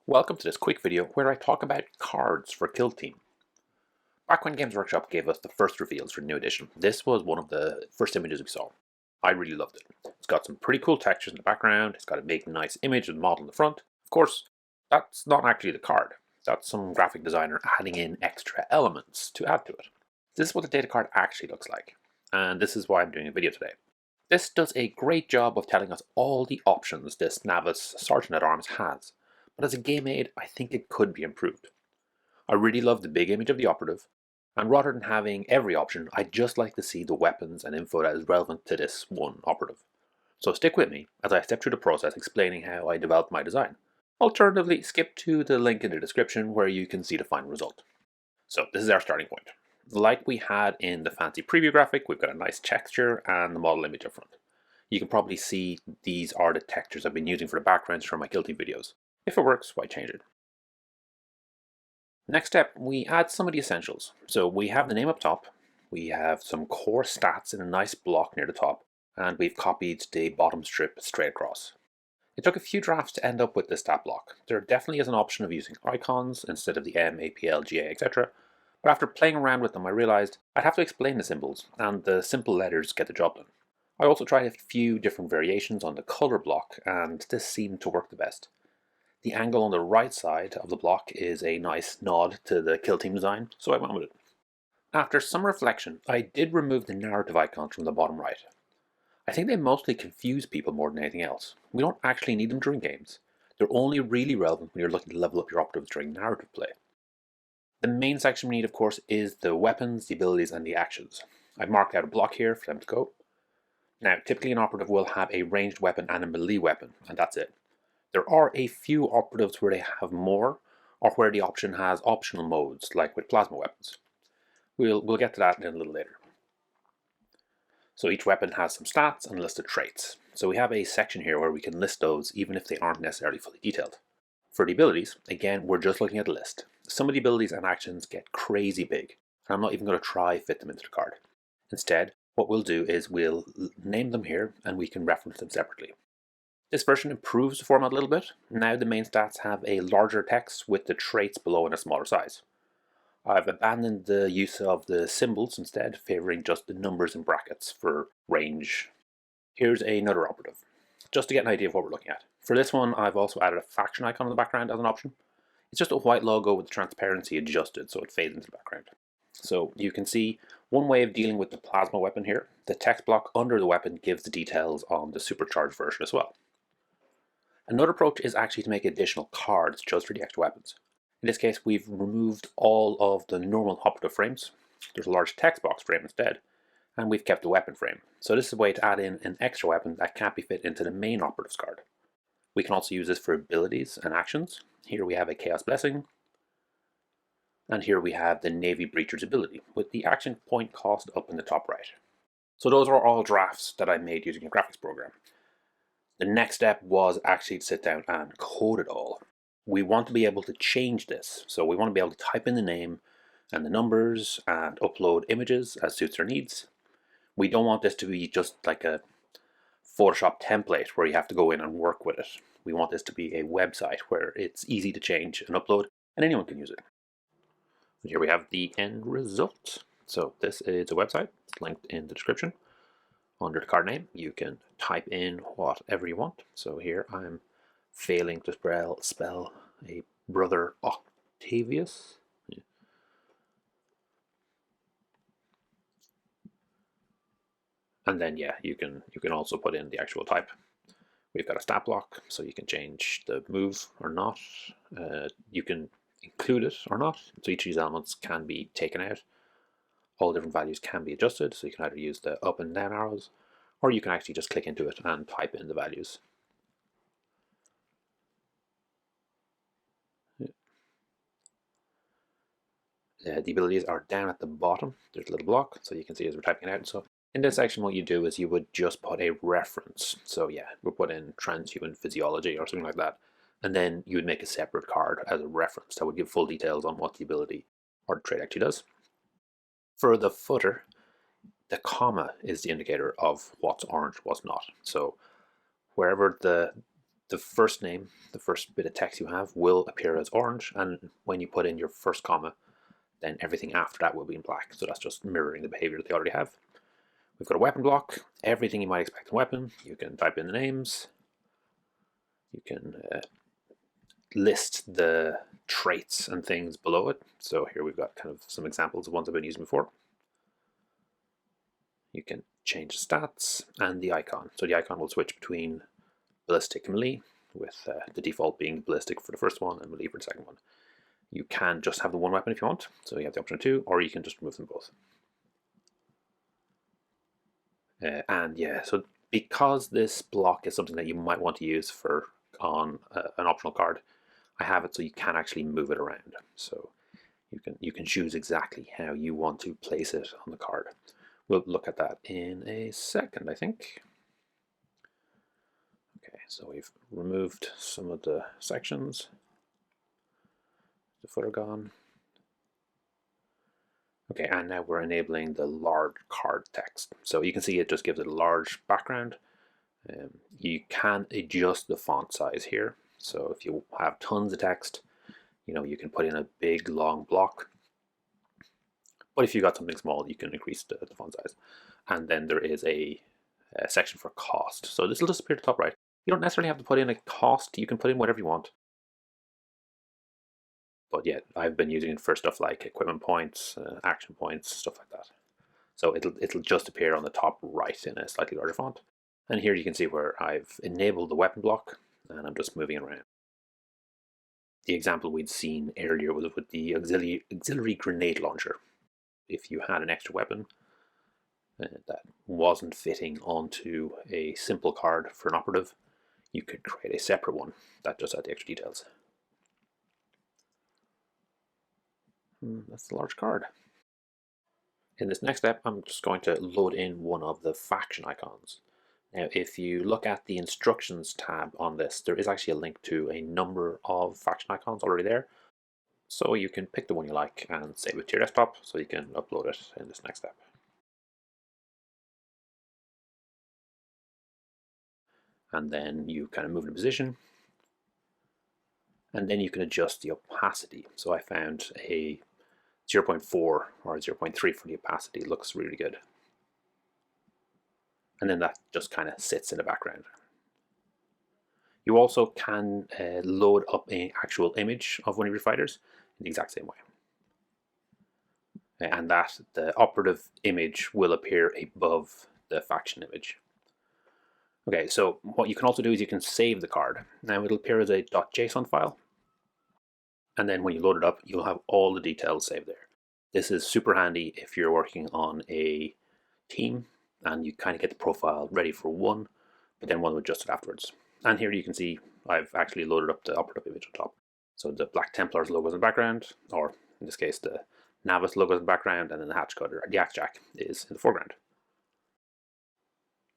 Welcome to this quick video where I talk about cards for Kill Team. Back when Games Workshop gave us the first reveals for the new edition, this was one of the first images we saw. I really loved it. It's got some pretty cool textures in the background, it's got a big nice image of the model in the front. Of course, that's not actually the card. That's some graphic designer adding in extra elements to add to it. This is what the data card actually looks like, and this is why I'm doing a video today. This does a great job of telling us all the options this Navis Sergeant at Arms has, but as a game aid, I think it could be improved. I really love the big image of the operative, and rather than having every option, I'd just like to see the weapons and info that is relevant to this one operative. So stick with me as I step through the process explaining how I developed my design. Alternatively, skip to the link in the description where you can see the final result. So this is our starting point. Like we had in the fancy preview graphic, we've got a nice texture and the model image up front. You can probably see these are the textures I've been using for the backgrounds for my Kill Team videos. If it works, why change it? Next step, we add some of the essentials. So we have the name up top, we have some core stats in a nice block near the top, and we've copied the bottom strip straight across. It took a few drafts to end up with this stat block. There definitely is an option of using icons instead of the M, APL, GA, etc. But after playing around with them, I realized I'd have to explain the symbols, and the simple letters get the job done. I also tried a few different variations on the color block, and this seemed to work the best. The angle on the right side of the block is a nice nod to the Kill Team design, so I went with it. After some reflection, I did remove the narrative icons from the bottom right. I think they mostly confuse people more than anything else. We don't actually need them during games. They're only really relevant when you're looking to level up your operatives during narrative play. The main section we need, of course, is the weapons, the abilities, and the actions. I've marked out a block here for them to go. Now, typically an operative will have a ranged weapon and a melee weapon, and that's it. There are a few operatives where they have more, or where the option has optional modes, like with plasma weapons. We'll get to that in a little later. So each weapon has some stats and a list of traits. So we have a section here where we can list those even if they aren't necessarily fully detailed. For the abilities, again, we're just looking at the list. Some of the abilities and actions get crazy big, and I'm not even going to try fit them into the card. Instead, what we'll do is we'll name them here and we can reference them separately. This version improves the format a little bit. Now the main stats have a larger text with the traits below in a smaller size. I've abandoned the use of the symbols instead, favouring just the numbers in brackets for range. Here's another operative, just to get an idea of what we're looking at. For this one, I've also added a faction icon in the background as an option. It's just a white logo with the transparency adjusted so it fades into the background. So you can see one way of dealing with the plasma weapon here. The text block under the weapon gives the details on the supercharged version as well. Another approach is actually to make additional cards just for the extra weapons. In this case, we've removed all of the normal operative frames. There's a large text box frame instead, and we've kept the weapon frame. So this is a way to add in an extra weapon that can't be fit into the main operative's card. We can also use this for abilities and actions. Here we have a Chaos Blessing, and here we have the Navy Breacher's ability, with the action point cost up in the top right. So those are all drafts that I made using a graphics program. The next step was actually to sit down and code it all. We want to be able to change this, so we want to be able to type in the name and the numbers and upload images as suits our needs. We don't want this to be just like a Photoshop template where you have to go in and work with it. We want this to be a website where it's easy to change and upload and anyone can use it. And here we have the end result. So this is a website, it's linked in the description. Under the card name, you can type in whatever you want. So here I'm failing to spell a brother Octavius. Yeah. And then you can also put in the actual type. We've got a stat block, so you can change the move or not. You can include it or not. So each of these elements can be taken out. All different values can be adjusted, so you can either use the up and down arrows, or you can actually just click into it and type in the values. The abilities are down at the bottom. There's a little block, so you can see as we're typing it out. So in this section, what you do is you would just put a reference. So yeah, we'll put in transhuman physiology or something like that. And then you would make a separate card as a reference that would give full details on what the ability or the trait actually does. For the footer, the comma is the indicator of what's orange, what's not. So wherever the the first name, the first bit of text you have, will appear as orange, and when you put in your first comma, then everything after that will be in black. So that's just mirroring the behavior that they already have. We've got a weapon block, everything you might expect in a weapon. You can type in the names, you can list the traits and things below it. So here we've got kind of some examples of ones I've been using before. You can change the stats and the icon. So the icon will switch between ballistic and melee, with the default being ballistic for the first one and melee for the second one. You can just have the one weapon if you want, so you have the option of two, or you can just remove them both. And yeah, so because this block is something that you might want to use for on an optional card, I have it so you can actually move it around. So you can choose exactly how you want to place it on the card. We'll look at that in a second, I think. Okay, so we've removed some of the sections. The footer gone. Okay, and now we're enabling the large card text. So you can see it just gives it a large background. You can adjust the font size here. So if you have tons of text, you can put in a big long block. But if you got something small, you can increase the font size. And then there is a section for cost. So this will just appear at the top right. You don't necessarily have to put in a cost. You can put in whatever you want. But yeah, I've been using it for stuff like equipment points, action points, stuff like that. So it'll just appear on the top right in a slightly larger font. And here you can see where I've enabled the weapon block, and I'm just moving it around. The example we'd seen earlier was with the auxiliary grenade launcher. If you had an extra weapon that wasn't fitting onto a simple card for an operative, you could create a separate one that just had the extra details. That's the large card. In this next step, I'm just going to load in one of the faction icons. Now, if you look at the instructions tab on this, there is actually a link to a number of faction icons already there. So you can pick the one you like and save it to your desktop so you can upload it in this next step. And then you kind of move in position. And then you can adjust the opacity. So I found a 0.4 or 0.3 for the opacity. It looks really good. And then that just kind of sits in the background. You also can load up an actual image of one of your fighters in the exact same way. And that the operative image will appear above the faction image. Okay, so what you can also do is you can save the card. Now it'll appear as a .json file. And then when you load it up, you'll have all the details saved there. This is super handy if you're working on a team and you kind of get the profile ready for one, but then want to adjust it afterwards. And here you can see I've actually loaded up the operative image on top. So the Black Templar's logo is in the background, or in this case the Navis logo is in the background, and then the hatch cutter, the axe jack, is in the foreground.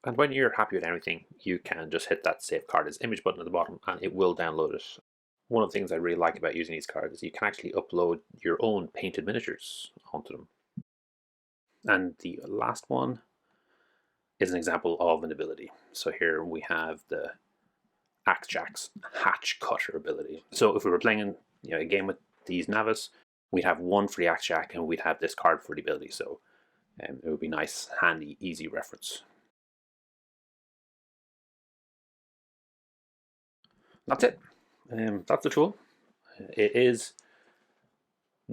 And when you're happy with everything, you can just hit that Save Card as Image button at the bottom and it will download it. One of the things I really like about using these cards is you can actually upload your own painted miniatures onto them. And the last one is an example of an ability. So here we have the Axe Jack's Hatch Cutter ability. So if we were playing a game with these Navis, we'd have one for the Axe Jack and we'd have this card for the ability. So it would be nice, handy, easy reference. That's it. That's the tool. It is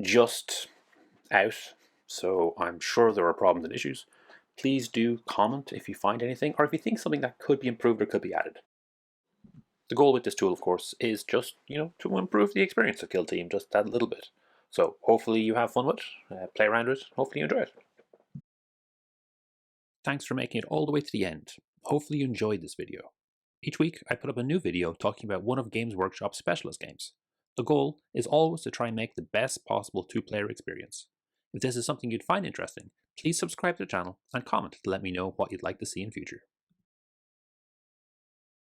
just out, so I'm sure there are problems and issues. Please do comment if you find anything, or if you think something that could be improved or could be added. The goal with this tool, of course, is just, to improve the experience of Kill Team just that little bit. So hopefully you have fun with it, play around with it, hopefully you enjoy it. Thanks for making it all the way to the end. Hopefully you enjoyed this video. Each week, I put up a new video talking about one of Games Workshop's specialist games. The goal is always to try and make the best possible two-player experience. If this is something you'd find interesting, please subscribe to the channel and comment to let me know what you'd like to see in future.